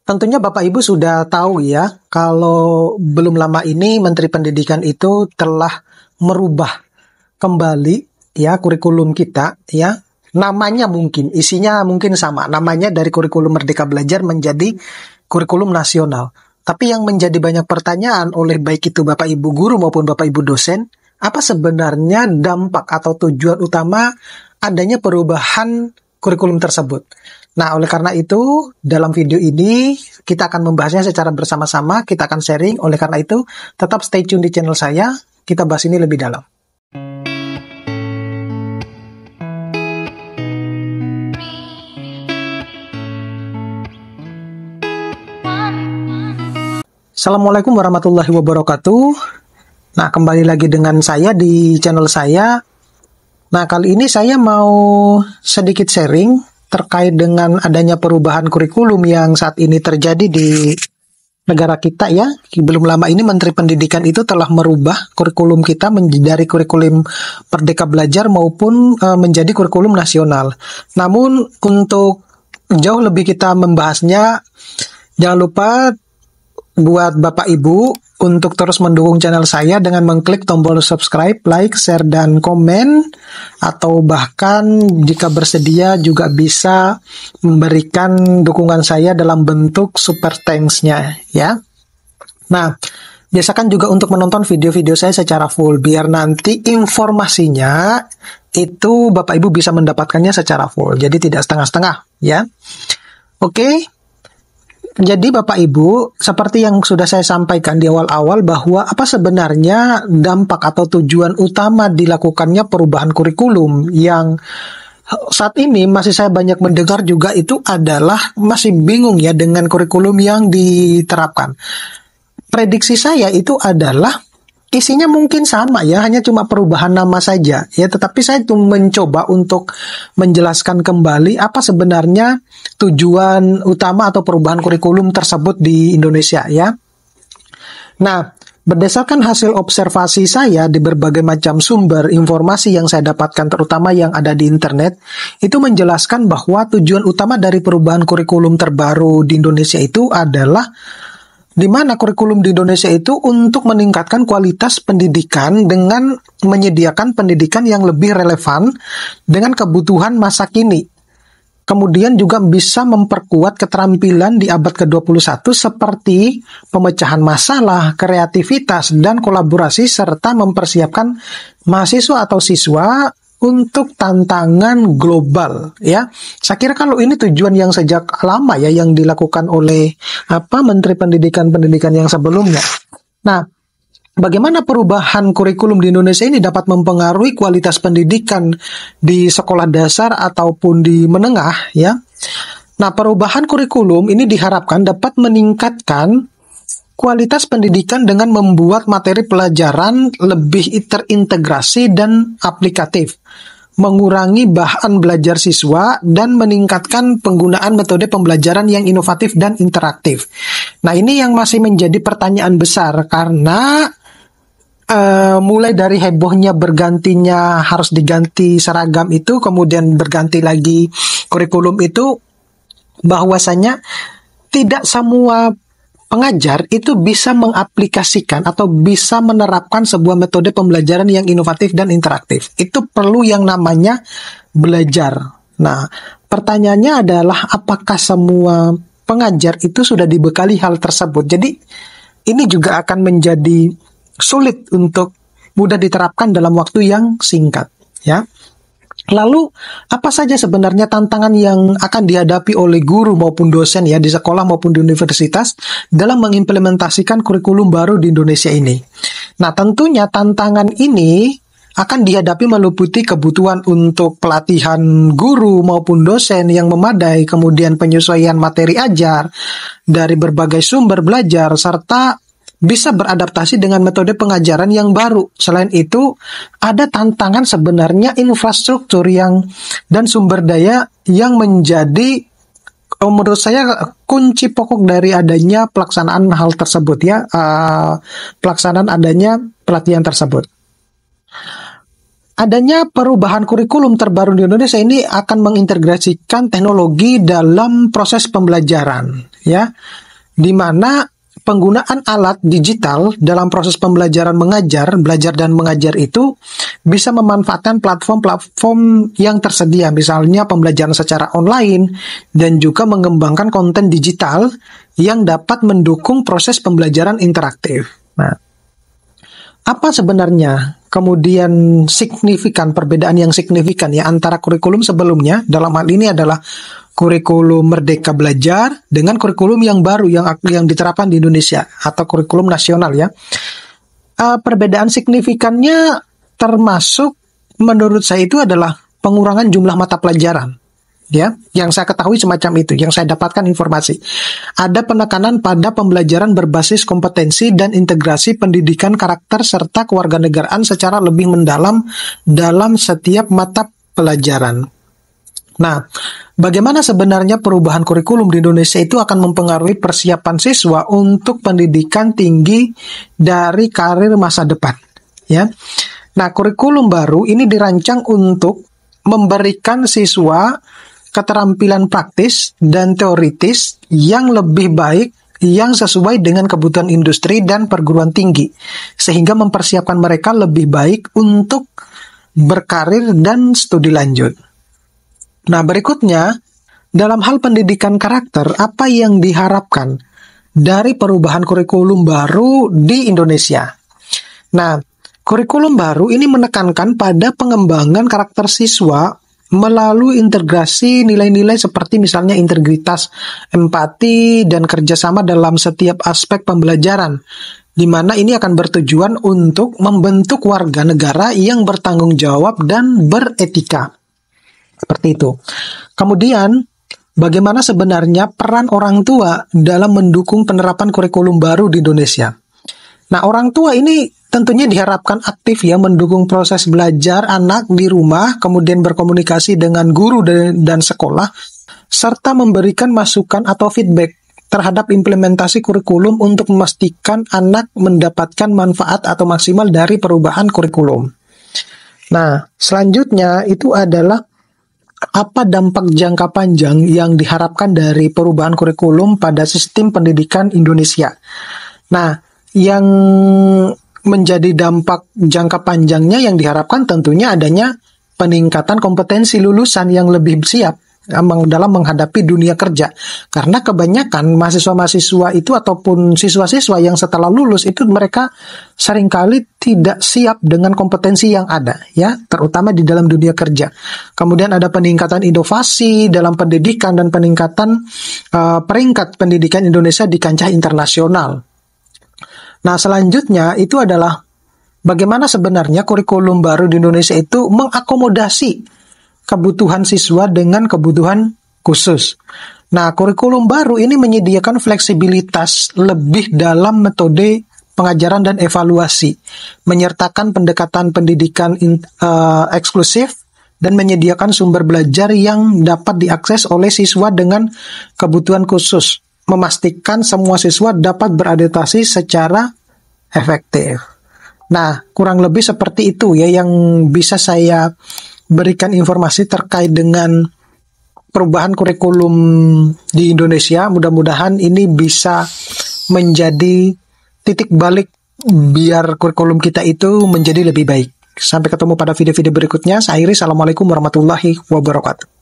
Tentunya Bapak Ibu sudah tahu ya, kalau belum lama ini Menteri Pendidikan itu telah merubah kembali ya kurikulum kita ya. Namanya mungkin, isinya mungkin sama. Namanya dari kurikulum Merdeka Belajar menjadi kurikulum nasional. Tapi yang menjadi banyak pertanyaan oleh baik itu Bapak Ibu guru maupun Bapak Ibu dosen, apa sebenarnya dampak atau tujuan utama adanya perubahan kurikulum tersebut? Nah, oleh karena itu, dalam video ini kita akan membahasnya secara bersama-sama, kita akan sharing. Oleh karena itu, tetap stay tune di channel saya, kita bahas ini lebih dalam. Assalamualaikum warahmatullahi wabarakatuh. Nah, kembali lagi dengan saya di channel saya. Nah, kali ini saya mau sedikit sharing terkait dengan adanya perubahan kurikulum yang saat ini terjadi di negara kita ya. Belum lama ini Menteri Pendidikan itu telah merubah kurikulum kita dari kurikulum Merdeka Belajar maupun menjadi kurikulum nasional. Namun untuk jauh lebih kita membahasnya, jangan lupa buat Bapak Ibu untuk terus mendukung channel saya dengan mengklik tombol subscribe, like, share, dan komen. Atau bahkan jika bersedia juga bisa memberikan dukungan saya dalam bentuk super thanks-nya ya. Nah, biasakan juga untuk menonton video-video saya secara full biar nanti informasinya itu Bapak Ibu bisa mendapatkannya secara full. Jadi tidak setengah-setengah ya. Oke. Jadi Bapak Ibu, seperti yang sudah saya sampaikan di awal-awal bahwa apa sebenarnya dampak atau tujuan utama dilakukannya perubahan kurikulum yang saat ini masih saya banyak mendengar juga itu adalah masih bingung ya dengan kurikulum yang diterapkan. Prediksi saya itu adalah isinya mungkin sama ya, hanya cuma perubahan nama saja ya, tetapi saya tuh mencoba untuk menjelaskan kembali apa sebenarnya tujuan utama atau perubahan kurikulum tersebut di Indonesia ya. Nah, berdasarkan hasil observasi saya di berbagai macam sumber informasi yang saya dapatkan terutama yang ada di internet, itu menjelaskan bahwa tujuan utama dari perubahan kurikulum terbaru di Indonesia itu adalah di mana kurikulum di Indonesia itu untuk meningkatkan kualitas pendidikan dengan menyediakan pendidikan yang lebih relevan dengan kebutuhan masa kini. Kemudian juga bisa memperkuat keterampilan di abad ke-21 seperti pemecahan masalah, kreativitas, dan kolaborasi serta mempersiapkan mahasiswa atau siswa untuk tantangan global ya. Saya kira kalau ini tujuan yang sejak lama ya yang dilakukan oleh Menteri Pendidikan yang sebelumnya. Nah, bagaimana perubahan kurikulum di Indonesia ini dapat mempengaruhi kualitas pendidikan di sekolah dasar ataupun di menengah ya. Nah, perubahan kurikulum ini diharapkan dapat meningkatkan kualitas pendidikan dengan membuat materi pelajaran lebih terintegrasi dan aplikatif, mengurangi bahan belajar siswa, dan meningkatkan penggunaan metode pembelajaran yang inovatif dan interaktif. Nah, ini yang masih menjadi pertanyaan besar karena mulai dari hebohnya bergantinya harus diganti seragam itu, kemudian berganti lagi kurikulum itu, bahwasanya tidak semua pengajar itu bisa mengaplikasikan atau bisa menerapkan sebuah metode pembelajaran yang inovatif dan interaktif. Itu perlu yang namanya belajar. Nah, pertanyaannya adalah apakah semua pengajar itu sudah dibekali hal tersebut? Jadi, ini juga akan menjadi sulit untuk mudah diterapkan dalam waktu yang singkat, ya. Lalu, apa saja sebenarnya tantangan yang akan dihadapi oleh guru maupun dosen ya di sekolah maupun di universitas dalam mengimplementasikan kurikulum baru di Indonesia ini? Nah, tentunya tantangan ini akan dihadapi meliputi kebutuhan untuk pelatihan guru maupun dosen yang memadai, kemudian penyesuaian materi ajar dari berbagai sumber belajar, serta bisa beradaptasi dengan metode pengajaran yang baru. Selain itu, ada tantangan sebenarnya infrastruktur dan sumber daya yang menjadi menurut saya kunci pokok dari adanya pelaksanaan hal tersebut ya, pelaksanaan adanya pelatihan tersebut. adanya perubahan kurikulum terbaru di Indonesia ini akan mengintegrasikan teknologi dalam proses pembelajaran, ya, di mana penggunaan alat digital dalam proses pembelajaran mengajar, belajar dan mengajar itu bisa memanfaatkan platform-platform yang tersedia, misalnya pembelajaran secara online dan juga mengembangkan konten digital yang dapat mendukung proses pembelajaran interaktif. Nah, apa sebenarnya kemudian perbedaan yang signifikan ya antara kurikulum sebelumnya, dalam hal ini adalah kurikulum Merdeka Belajar dengan kurikulum yang baru yang diterapkan di Indonesia atau kurikulum nasional ya. Perbedaan signifikannya termasuk menurut saya itu adalah pengurangan jumlah mata pelajaran. Ya, yang saya ketahui semacam itu, yang saya dapatkan informasi. Ada penekanan pada pembelajaran berbasis kompetensi dan integrasi pendidikan karakter serta kewarganegaraan secara lebih mendalam dalam setiap mata pelajaran. Nah, bagaimana sebenarnya perubahan kurikulum di Indonesia itu akan mempengaruhi persiapan siswa untuk pendidikan tinggi dari karir masa depan, ya. Nah, kurikulum baru ini dirancang untuk memberikan siswa keterampilan praktis dan teoritis yang lebih baik yang sesuai dengan kebutuhan industri dan perguruan tinggi, sehingga mempersiapkan mereka lebih baik untuk berkarir dan studi lanjut. Nah, berikutnya, dalam hal pendidikan karakter, apa yang diharapkan dari perubahan kurikulum baru di Indonesia? Nah, kurikulum baru ini menekankan pada pengembangan karakter siswa melalui integrasi nilai-nilai seperti misalnya integritas, empati, dan kerjasama dalam setiap aspek pembelajaran, di mana ini akan bertujuan untuk membentuk warga negara yang bertanggung jawab dan beretika. Seperti itu. Kemudian, bagaimana sebenarnya peran orang tua dalam mendukung penerapan kurikulum baru di Indonesia? Nah, orang tua ini tentunya diharapkan aktif ya mendukung proses belajar anak di rumah, kemudian berkomunikasi dengan guru dan sekolah, serta memberikan masukan atau feedback terhadap implementasi kurikulum untuk memastikan anak mendapatkan manfaat atau maksimal dari perubahan kurikulum. Nah, selanjutnya itu adalah apa dampak jangka panjang yang diharapkan dari perubahan kurikulum pada sistem pendidikan Indonesia. Nah, yang menjadi dampak jangka panjangnya yang diharapkan tentunya adanya peningkatan kompetensi lulusan yang lebih siap dalam menghadapi dunia kerja. Karena kebanyakan mahasiswa-mahasiswa itu ataupun siswa-siswa yang setelah lulus itu mereka seringkali tidak siap dengan kompetensi yang ada, ya, terutama di dalam dunia kerja. Kemudian ada peningkatan inovasi dalam pendidikan dan peningkatan peringkat pendidikan Indonesia di kancah internasional. Nah, selanjutnya itu adalah bagaimana sebenarnya kurikulum baru di Indonesia itu mengakomodasi kebutuhan siswa dengan kebutuhan khusus. Nah, kurikulum baru ini menyediakan fleksibilitas lebih dalam metode pengajaran dan evaluasi, menyertakan pendekatan pendidikan eksklusif, dan menyediakan sumber belajar yang dapat diakses oleh siswa dengan kebutuhan khusus, memastikan semua siswa dapat beradaptasi secara efektif. Nah, kurang lebih seperti itu ya yang bisa saya berikan informasi terkait dengan perubahan kurikulum di Indonesia. Mudah-mudahan ini bisa menjadi titik balik biar kurikulum kita itu menjadi lebih baik. Sampai ketemu pada video-video berikutnya. Saya Iris, Assalamualaikum warahmatullahi wabarakatuh.